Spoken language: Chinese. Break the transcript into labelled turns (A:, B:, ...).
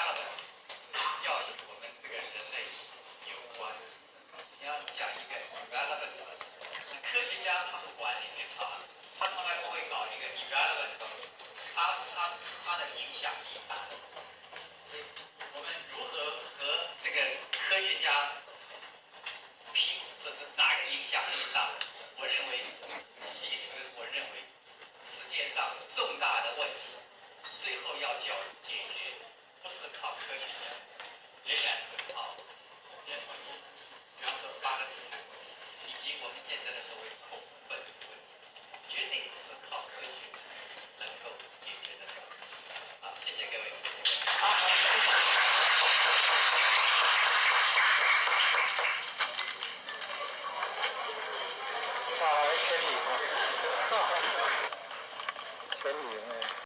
A: 大的要与我们这个人类有关。你要讲一个 irrelevant 的，科学家他不管你他从来不会搞一个 irrelevant 的东西，他的影响力大。所以我们如何和这个科学家拼，这是哪个影响力大？我认为，其实我认为，世界上重大的问题，最后要解决，不是靠科学家，仍然是靠人文。比方说巴勒斯坦问题，以及我们现在的所谓恐怖分子问题，绝对不是靠科学能够解决的。好，谢谢各位。
B: 下来千里吗？千里吗？